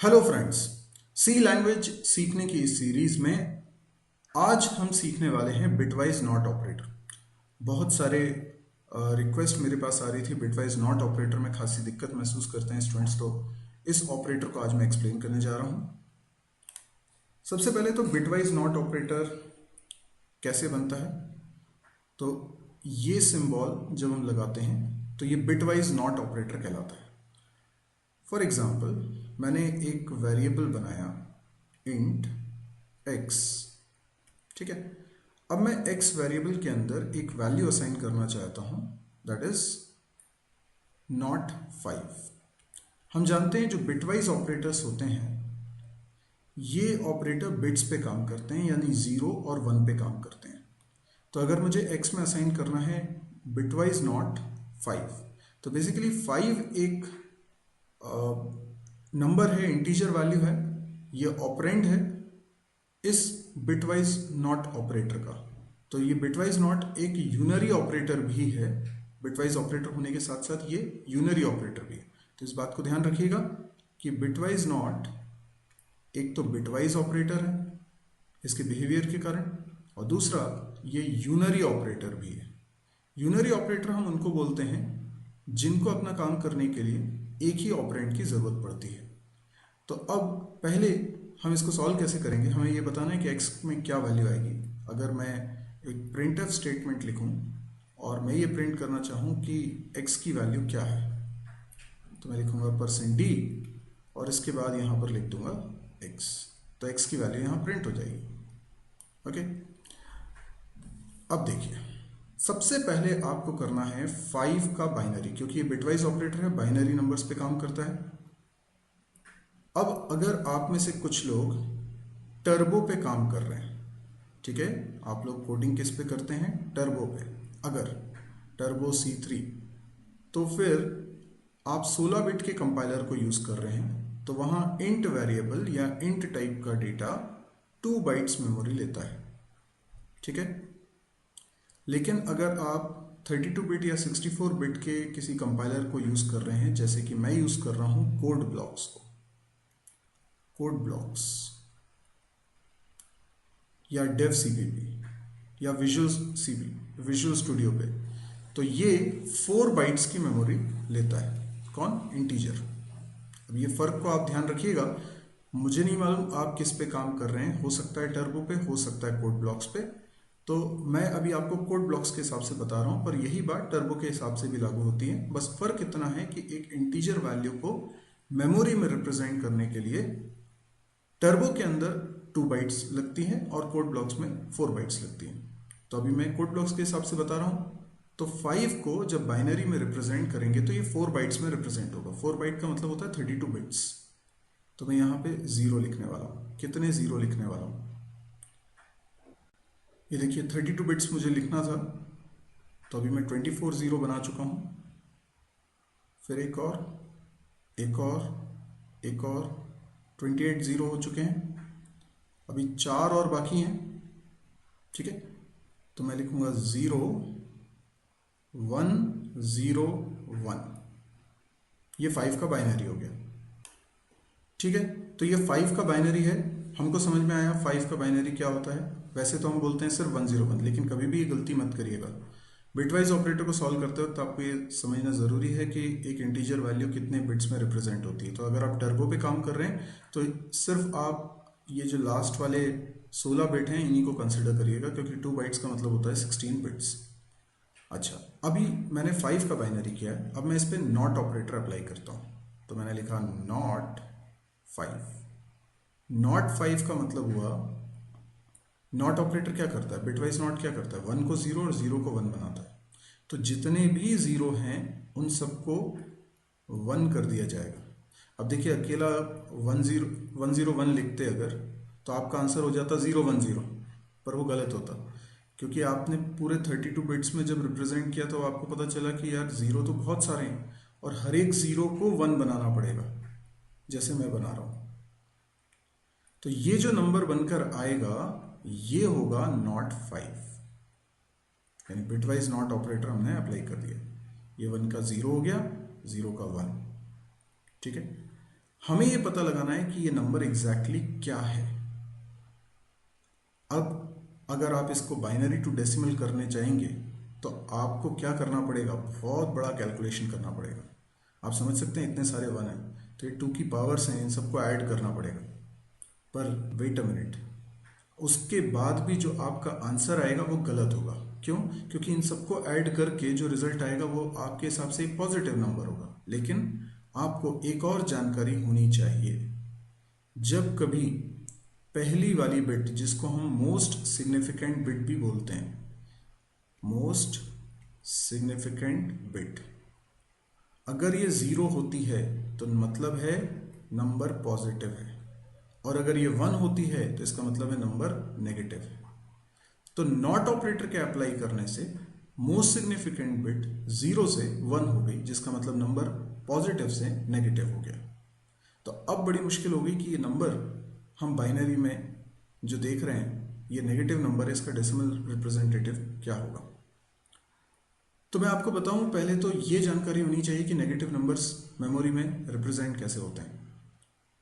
Hello friends, सी language सीखने की इस सीरीज में आज हम सीखने वाले हैं बिटवाइज नॉट ऑपरेटर। बहुत सारे रिक्वेस्ट मेरे पास आ रही थी। बिटवाइज नॉट ऑपरेटर में खासी दिक्कत महसूस करते हैं स्टूडेंट्स, तो इस ऑपरेटर को आज मैं एक्सप्लेन करने जा रहा हूं। सबसे पहले तो बिटवाइज नॉट ऑपरेटर कैसे बनता है, तो ये सिंबल जब हम लगाते हैं तो ये बिटवाइज नॉट ऑपरेटर कहलाता है। फॉर एग्जाम्पल, मैंने एक वेरिएबल बनाया इंट x, ठीक है। अब मैं x वेरिएबल के अंदर एक वैल्यू असाइन करना चाहता हूं, दैट इज नॉट 5। हम जानते हैं जो बिटवाइज ऑपरेटर्स होते हैं ये ऑपरेटर बिट्स पे काम करते हैं, यानी 0 और 1 पे काम करते हैं। तो अगर मुझे x में असाइन करना है बिटवाइज नॉट 5, तो बेसिकली 5 एक नंबर है, इंटीजर वैल्यू है, ये ऑपरेंड है इस बिटवाइज नॉट ऑपरेटर का। तो ये बिटवाइज नॉट एक यूनरी ऑपरेटर भी है। बिटवाइज ऑपरेटर होने के साथ साथ ये यूनरी ऑपरेटर भी है। तो इस बात को ध्यान रखिएगा कि बिटवाइज नॉट एक तो बिटवाइज ऑपरेटर है इसके बिहेवियर के कारण, और दूसरा ये यूनरी ऑपरेटर भी है। यूनरी ऑपरेटर हम उनको बोलते हैं जिनको अपना काम करने के लिए एक ही ऑपरेंड की जरूरत पड़ती है। तो अब पहले हम इसको सॉल्व कैसे करेंगे, हमें ये बताना है कि x में क्या वैल्यू आएगी। अगर मैं एक प्रिंटफ स्टेटमेंट लिखूं और मैं ये प्रिंट करना चाहूं कि x की वैल्यू क्या है, तो मैं लिखूंगा %d और इसके बाद यहां पर लिख दूंगा x। तो x की वैल्यू यहां प्रिंट हो जाएगी। ओके, अब देखिए, सबसे पहले आपको करना है 5 का बाइनरी, क्योंकि ये बिटवाइज ऑपरेटर है, बाइनरी नंबर्स पे काम करता है। अब अगर आप में से कुछ लोग टर्बो पे काम कर रहे हैं, ठीक है, आप लोग कोडिंग किस पे करते हैं, टर्बो पे। अगर टर्बो C3, तो फिर आप 16 बिट के कंपाइलर को यूज कर रहे हैं, तो वहां इंट वेरिएबल या इंट टाइप का डेटा 2 बाइट्स मेमोरी लेता है, ठीक है। लेकिन अगर आप 32 बिट या 64 बिट के किसी कंपाइलर को यूज कर रहे हैं, जैसे कि मैं यूज कर रहा हूं कोड ब्लॉक्स को, कोड ब्लॉक्स या डेव CPP या विजुअल स्टूडियो पे, तो ये 4 बाइट्स की मेमोरी लेता है। कौन, इंटीजर। अब ये फर्क को आप ध्यान रखिएगा। मुझे नहीं मालूम आप किस पे काम कर रहे हैं, हो सकता है टर्बो पे, हो सकता है कोड ब्लॉक्स पे। तो मैं अभी आपको कोड ब्लॉक्स के हिसाब से बता रहा हूं, पर यही बात टर्बो के हिसाब से भी लागू होती है। बस फर्क इतना है कि एक इंटीजर वैल्यू को मेमोरी में रिप्रेजेंट करने के लिए टर्बो के अंदर 2 बाइट्स लगती हैं और कोड ब्लॉक्स में 4 बाइट्स लगती हैं। तो अभी मैं कोड ब्लॉक्स के हिसाब से बता रहा हूं। तो 5 को जब बाइनरी में रिप्रेजेंट करेंगे तो ये 4 बाइट्स में रिप्रेजेंट होगा। 4 बाइट का मतलब होता है 32 बिट्स। तो मैं यहां पे 0 लिखने वाला हूं। कितने 0 लिखने वाला हूं, ये देखिए 32 बिट्स मुझे लिखना था, तो अभी मैं 24 0 बना चुका हूं। फिर एक और, एक और, एक और, 28 0 हो चुके हैं। अभी 4 और बाकी हैं, ठीक है। तो मैं लिखूंगा 0 1 0 1। ये 5 का बाइनरी हो गया, ठीक है। तो ये 5 का बाइनरी है। हमको समझ में आया 5 का बाइनरी क्या होता है। वैसे तो हम बोलते हैं सिर्फ 101, लेकिन कभी भी ये गलती मत करिएगा। बिटवाइज ऑपरेटर को सॉल्व करते वक्त आपको ये समझना जरूरी है कि एक इंटीजर वैल्यू कितने बिट्स में रिप्रेजेंट होती है। तो अगर आप टर्बो पे काम कर रहे हैं तो सिर्फ आप ये जो लास्ट वाले 16 बिट हैं इन्हीं को कंसिडर करिएगा, क्योंकि 2 बाइट्स का मतलब होता है 16 बिट्स। अच्छा, अभी मैंने 5 का बाइनरी किया है। अब मैं इस पर नॉट ऑपरेटर अप्लाई करता हूं। तो मैंने लिखा नॉट 5। नॉट 5 का मतलब हुआ, नॉट ऑपरेटर क्या करता है, बिटवाइज नॉट क्या करता है, 1 को 0 और 0 को 1 बनाता है। तो जितने भी 0 हैं उन सबको 1 कर दिया जाएगा। अब देखिए, अकेला 101 लिखते अगर, तो आपका आंसर हो जाता 010, पर वो गलत होता, क्योंकि आपने पूरे 32 बिट्स में जब रिप्रेजेंट किया तो आपको पता चला कि यार 0 तो बहुत सारे हैं और हर एक 0 को 1 बनाना पड़ेगा, जैसे मैं बना रहा हूं। तो ये जो नंबर बनकर आएगा ये होगा नॉट 5, यानी बिटवाइज नॉट ऑपरेटर हमने अप्लाई कर दिया। ये 1 का 0 हो गया, 0 का 1, ठीक है। हमें ये पता लगाना है कि ये नंबर एग्जैक्टली क्या है। अब अगर आप इसको बाइनरी टू डेसिमल करने चाहेंगे तो आपको क्या करना पड़ेगा, बहुत बड़ा कैलकुलेशन करना पड़ेगा। आप समझ सकते हैं इतने सारे वन हैं तो ये 2 की पावर्स हैं, इन सबको ऐड करना पड़ेगा। पर वेट अ मिनट, उसके बाद भी जो आपका आंसर आएगा वो गलत होगा। क्यों? क्योंकि इन सबको ऐड करके जो रिजल्ट आएगा वो आपके हिसाब से एक पॉजिटिव नंबर होगा। लेकिन आपको एक और जानकारी होनी चाहिए, जब कभी पहली वाली बिट, जिसको हम मोस्ट सिग्निफिकेंट बिट भी बोलते हैं, मोस्ट सिग्निफिकेंट बिट, अगर ये जीरो होती है तो मतलब है नंबर पॉजिटिव है, और अगर ये 1 होती है तो इसका मतलब है नंबर नेगेटिव है। तो नॉट ऑपरेटर के अप्लाई करने से मोस्ट सिग्निफिकेंट बिट 0 से 1 हो गई, जिसका मतलब नंबर पॉजिटिव से नेगेटिव हो गया। तो अब बड़ी मुश्किल हो गई कि ये नंबर हम बाइनरी में जो देख रहे हैं ये नेगेटिव नंबर है, इसका डेसिमल रिप्रेजेंटेटिव क्या होगा। तो मैं आपको बताऊं, पहले तो ये जानकारी होनी चाहिए कि नेगेटिव नंबर्स मेमोरी में रिप्रेजेंट कैसे होते हैं।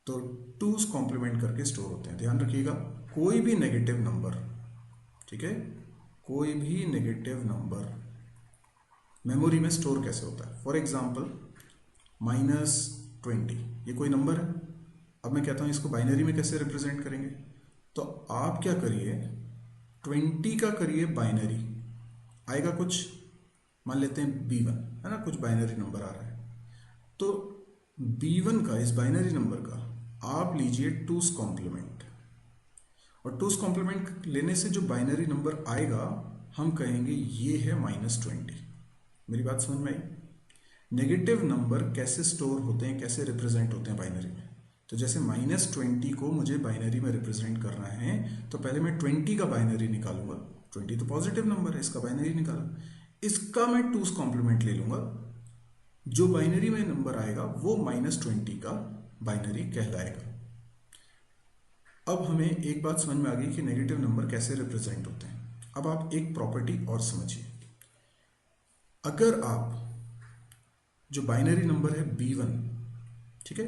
तो टूज कॉम्प्लीमेंट करके स्टोर होते हैं। ध्यान रखिएगा, कोई भी नेगेटिव नंबर, ठीक है, कोई भी नेगेटिव नंबर मेमोरी में स्टोर कैसे होता है। फॉर एग्जाम्पल -20, ये कोई नंबर है। अब मैं कहता हूं इसको बाइनरी में कैसे रिप्रेजेंट करेंगे, तो आप क्या करिए, 20 का करिए बाइनरी, आएगा कुछ, मान लेते हैं B1 है ना, कुछ बाइनरी नंबर आ रहा है। तो B1 का, इस बाइनरी नंबर का आप लीजिए 2's कॉम्प्लीमेंट, और 2's कॉम्प्लीमेंट लेने से जो बाइनरी नंबर आएगा हम कहेंगे ये है -20। मेरी बात समझ में आई? नेगेटिव नंबर कैसे स्टोर होते हैं, कैसे रिप्रेजेंट होते हैं बाइनरी में। तो जैसे -20 को मुझे बाइनरी में रिप्रेजेंट करना है तो पहले मैं 20 का बाइनरी निकालूंगा। 20 तो पॉजिटिव नंबर है, इसका बाइनरी निकाला, इसका मैं 2's कॉम्प्लीमेंट ले लूंगा, जो बाइनरी में नंबर आएगा वो -20 का बाइनरी कहलाएगा। अब हमें एक बात समझ में आ गई कि नेगेटिव नंबर कैसे रिप्रेजेंट होते हैं। अब आप एक प्रॉपर्टी और समझिए, अगर आप जो बाइनरी नंबर है B1, ठीक है,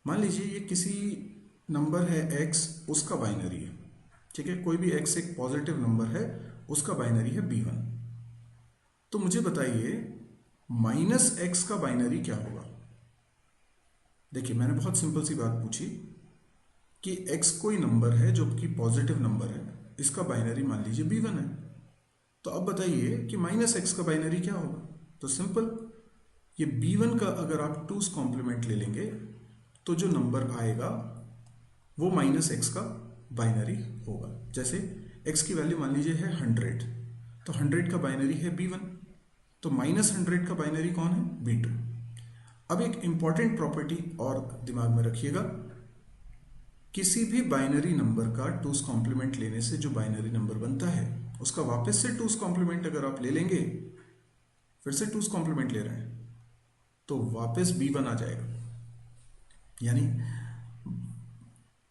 मान लीजिए ये किसी नंबर है X, उसका बाइनरी है, ठीक है, कोई भी X एक पॉजिटिव नंबर है, उसका बाइनरी है B1। तो मुझे बताइए -X का बाइनरी क्या होगा। देखिए मैंने बहुत सिंपल सी बात पूछी कि X कोई नंबर है जो कि पॉजिटिव नंबर है, इसका बाइनरी मान लीजिए B1 है। तो अब बताइए कि -X का बाइनरी क्या होगा। तो सिंपल, ये B1 का अगर आप 2's कॉम्प्लीमेंट ले लेंगे तो जो नंबर आएगा वो -X का बाइनरी होगा। जैसे X की वैल्यू मान लीजिए है 100, तो 100 का बाइनरी है B1, तो -100 का बाइनरी कौन है, B2। अब एक इंपॉर्टेंट प्रॉपर्टी और दिमाग में रखिएगा, किसी भी बाइनरी नंबर का 2's कॉम्प्लीमेंट लेने से जो बाइनरी नंबर बनता है उसका वापस से 2's कॉम्प्लीमेंट अगर आप ले लेंगे, फिर से 2's कॉम्प्लीमेंट ले रहे हैं, तो वापस B1 आ जाएगा। यानी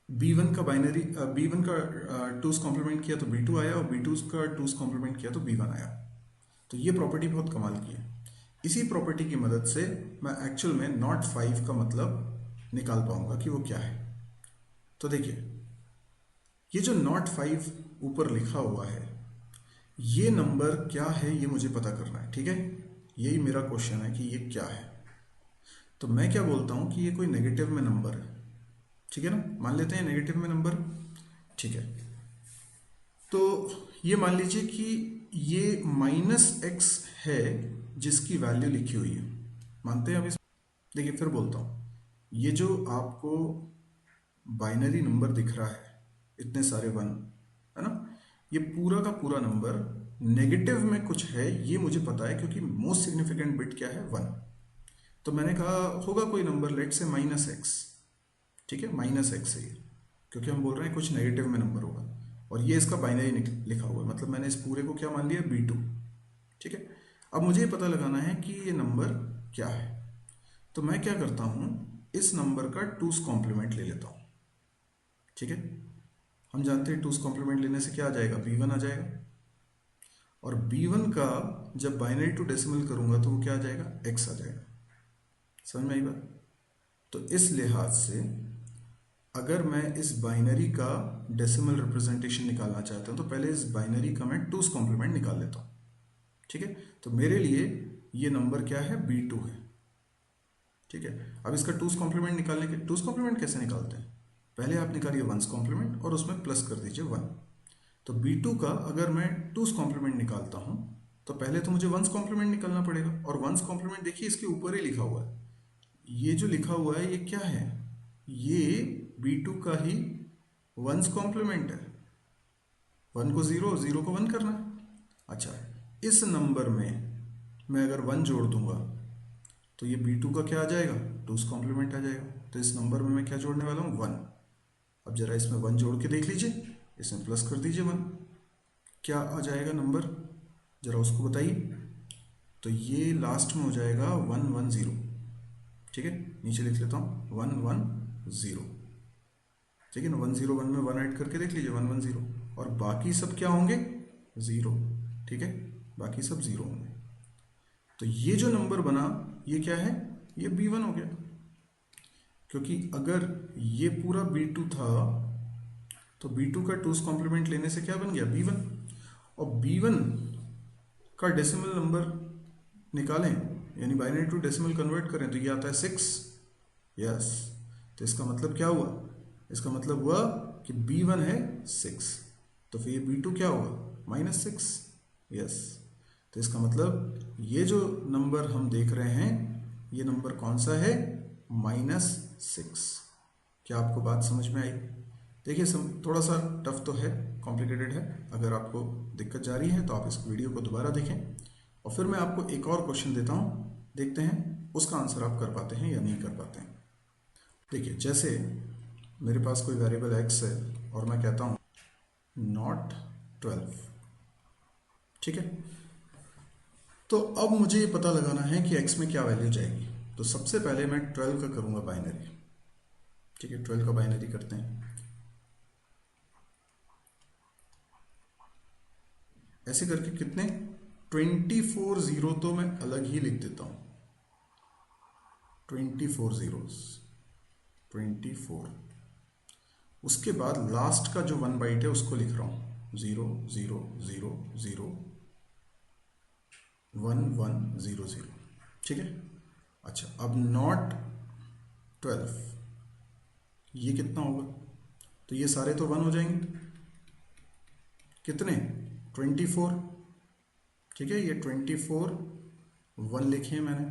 B1 का बाइनरी, B1 का 2's कॉम्प्लीमेंट किया तो B2 आया, और B2 का 2's कॉम्प्लीमेंट किया तो B1 आया। तो ये प्रॉपर्टी बहुत कमाल की है। इसी प्रॉपर्टी की मदद से मैं एक्चुअल में नॉट 5 का मतलब निकाल पाऊंगा कि वो क्या है। तो देखिए, ये जो नॉट 5 ऊपर लिखा हुआ है, ये नंबर क्या है ये मुझे पता करना है, ठीक है, यही मेरा क्वेश्चन है कि ये क्या है। तो मैं क्या बोलता हूं कि ये कोई नेगेटिव में नंबर है, ठीक है ना, मान लेते हैं नेगेटिव में नंबर, ठीक है। तो ये मान लीजिए कि ये -X है जिसकी वैल्यू लिखी हुई है, मानते हैं। अब इस, देखिए फिर बोलता हूं, ये जो आपको बाइनरी नंबर दिख रहा है, इतने सारे 1 है ना, ये पूरा का पूरा नंबर नेगेटिव में कुछ है, ये मुझे पता है क्योंकि मोस्ट सिग्निफिकेंट बिट क्या है, 1। तो मैंने कहा होगा कोई नंबर, लेट से -X, ठीक है, -X है ये, क्योंकि हम बोल रहे हैं कुछ नेगेटिव में नंबर होगा, और ये इसका बाइनरी लिखा हुआ है, मतलब मैंने इस पूरे को क्या मान लिया, B2, ठीक है। अब मुझे पता लगाना है कि ये नंबर क्या है, तो मैं क्या करता हूं, इस नंबर का 2's कॉम्प्लीमेंट ले लेता हूं, ठीक है। हम जानते हैं 2's कॉम्प्लीमेंट लेने से क्या आ जाएगा, B1 आ जाएगा, और B1 का जब बाइनरी टू डेसिमल करूंगा तो वो क्या आ जाएगा, X आ जाएगा। समझ में आई बात? तो इस लिहाज से अगर मैं इस बाइनरी का डेसिमल रिप्रेजेंटेशन निकालना चाहता हूँ तो पहले इस बाइनरी का मैं 2's कॉम्प्लीमेंट निकाल लेता हूँ। ठीक है, तो मेरे लिए ये नंबर क्या है, B2 है। ठीक है, अब इसका 2's कॉम्प्लीमेंट निकालने के 2's कॉम्प्लीमेंट कैसे निकालते हैं, पहले आप निकालिए 1's कॉम्प्लीमेंट और उसमें प्लस कर दीजिए 1। तो B2 का अगर मैं 2's कॉम्प्लीमेंट निकालता हूँ तो पहले तो मुझे 1's कॉम्प्लीमेंट निकालना पड़ेगा, और 1's कॉम्प्लीमेंट देखिए इसके ऊपर ही लिखा हुआ है। ये जो लिखा हुआ है ये क्या है, ये B2 का ही 1's कॉम्प्लीमेंट है। 1 को 0, 0 को 1 करना है। अच्छा, इस नंबर में मैं अगर 1 जोड़ दूंगा तो ये B2 का क्या आ जाएगा, 2's कॉम्प्लीमेंट आ जाएगा। तो इस नंबर में मैं क्या जोड़ने वाला हूँ, 1। अब जरा इसमें 1 जोड़ के देख लीजिए, इसमें प्लस कर दीजिए 1, क्या आ जाएगा नंबर, जरा उसको बताइए। तो ये लास्ट में हो जाएगा 110। ठीक है, नीचे लिख लेता हूँ 110। ठीक है ना, 101 में 1 ऐड करके देख लीजिए 110, और बाकी सब क्या होंगे, 0। ठीक है, बाकी सब 0 होंगे। तो ये जो नंबर बना ये क्या है, ये B1 हो गया, क्योंकि अगर ये पूरा B2 था तो B2 का 2's कॉम्प्लीमेंट लेने से क्या बन गया, B1। और B1 का डेसिमल नंबर निकालें, यानी बाइनरी टू डेसिमल कन्वर्ट करें, तो ये आता है 6। यस, तो इसका मतलब क्या हुआ, इसका मतलब हुआ कि B1 है 6, तो फिर ये B2 क्या हुआ, -6। यस, तो इसका मतलब ये जो नंबर हम देख रहे हैं ये नंबर कौन सा है, -6। क्या आपको बात समझ में आई? देखिए थोड़ा सा टफ तो है, कॉम्प्लिकेटेड है। अगर आपको दिक्कत जा रही है तो आप इस वीडियो को दोबारा देखें, और फिर मैं आपको एक और क्वेश्चन देता हूँ, देखते हैं उसका आंसर आप कर पाते हैं या नहीं कर पाते हैं। देखिए, जैसे मेरे पास कोई वेरिएबल x है और मैं कहता हूँ नॉट 12। ठीक है, तो अब मुझे ये पता लगाना है कि x में क्या वैल्यू जाएगी। तो सबसे पहले मैं 12 का करूँगा बाइनरी। ठीक है, 12 का बाइनरी करते हैं। ऐसे करके कितने, 24 0 तो मैं अलग ही लिख देता हूँ, 24 zeros, 24। उसके बाद लास्ट का जो 1 बाइट है उसको लिख रहा हूँ 0 0 0 0 1 1 0 0। ठीक है, अच्छा, अब नॉट 12 ये कितना होगा, तो ये सारे तो 1 हो जाएंगे, कितने, 24। ठीक है, ये 24 1 लिखे हैं मैंने,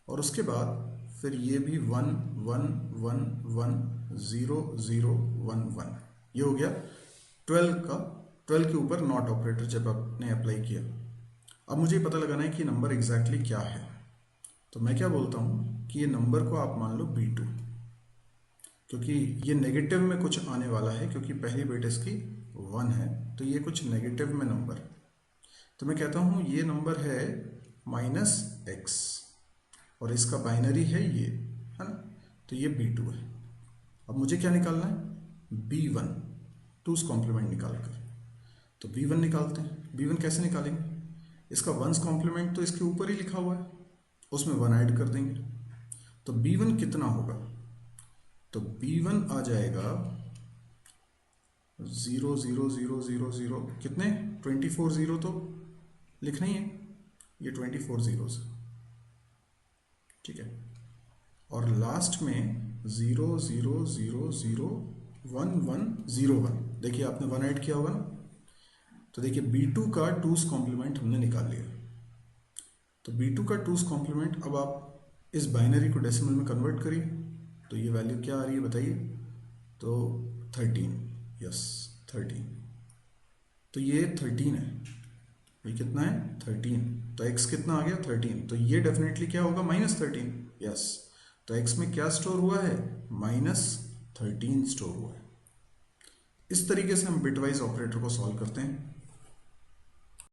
और उसके बाद फिर ये भी 1 1 1 1 0 0 1 1। ये हो गया 12 का, 12 के ऊपर नॉट ऑपरेटर जब आपने अप्लाई किया। अब मुझे पता लगाना है कि नंबर एग्जैक्टली क्या है, तो मैं क्या बोलता हूँ कि ये नंबर को आप मान लो B2, क्योंकि ये नेगेटिव में कुछ आने वाला है, क्योंकि पहली बिट इसकी 1 है, तो ये कुछ नेगेटिव में नंबर। तो मैं कहता हूँ ये नंबर है -x, और इसका बाइनरी है ये, है ना, तो ये B2 है। अब मुझे क्या निकालना है, B1, 2's कॉम्प्लीमेंट निकाल कर। तो B1 निकालते हैं। B1 कैसे निकालेंगे, इसका 1's कॉम्प्लीमेंट तो इसके ऊपर ही लिखा हुआ है, उसमें 1 ऐड कर देंगे। तो B1 कितना होगा, तो B1 आ जाएगा 0 0 0 0 0, कितने, 24 0 तो लिखना ही है, ये 24 zeros। ठीक है, और लास्ट में 0 0 0 0 1 1 0 1। देखिए आपने 1 ऐड किया होगा ना, तो देखिए B2 का 2's कॉम्प्लीमेंट हमने निकाल लिया। तो B2 का 2's कॉम्प्लीमेंट, अब आप इस बाइनरी को डेसिमल में कन्वर्ट करिए, तो ये वैल्यू क्या आ रही है बताइए, तो 13। यस, 13। तो ये 13 है, ये कितना है, 13। तो x कितना आ गया, 13। तो ये डेफिनेटली क्या होगा, -13। यस, तो x में क्या स्टोर हुआ है, -13 स्टोर हुआ है। इस तरीके से हम बिटवाइज ऑपरेटर को सॉल्व करते हैं।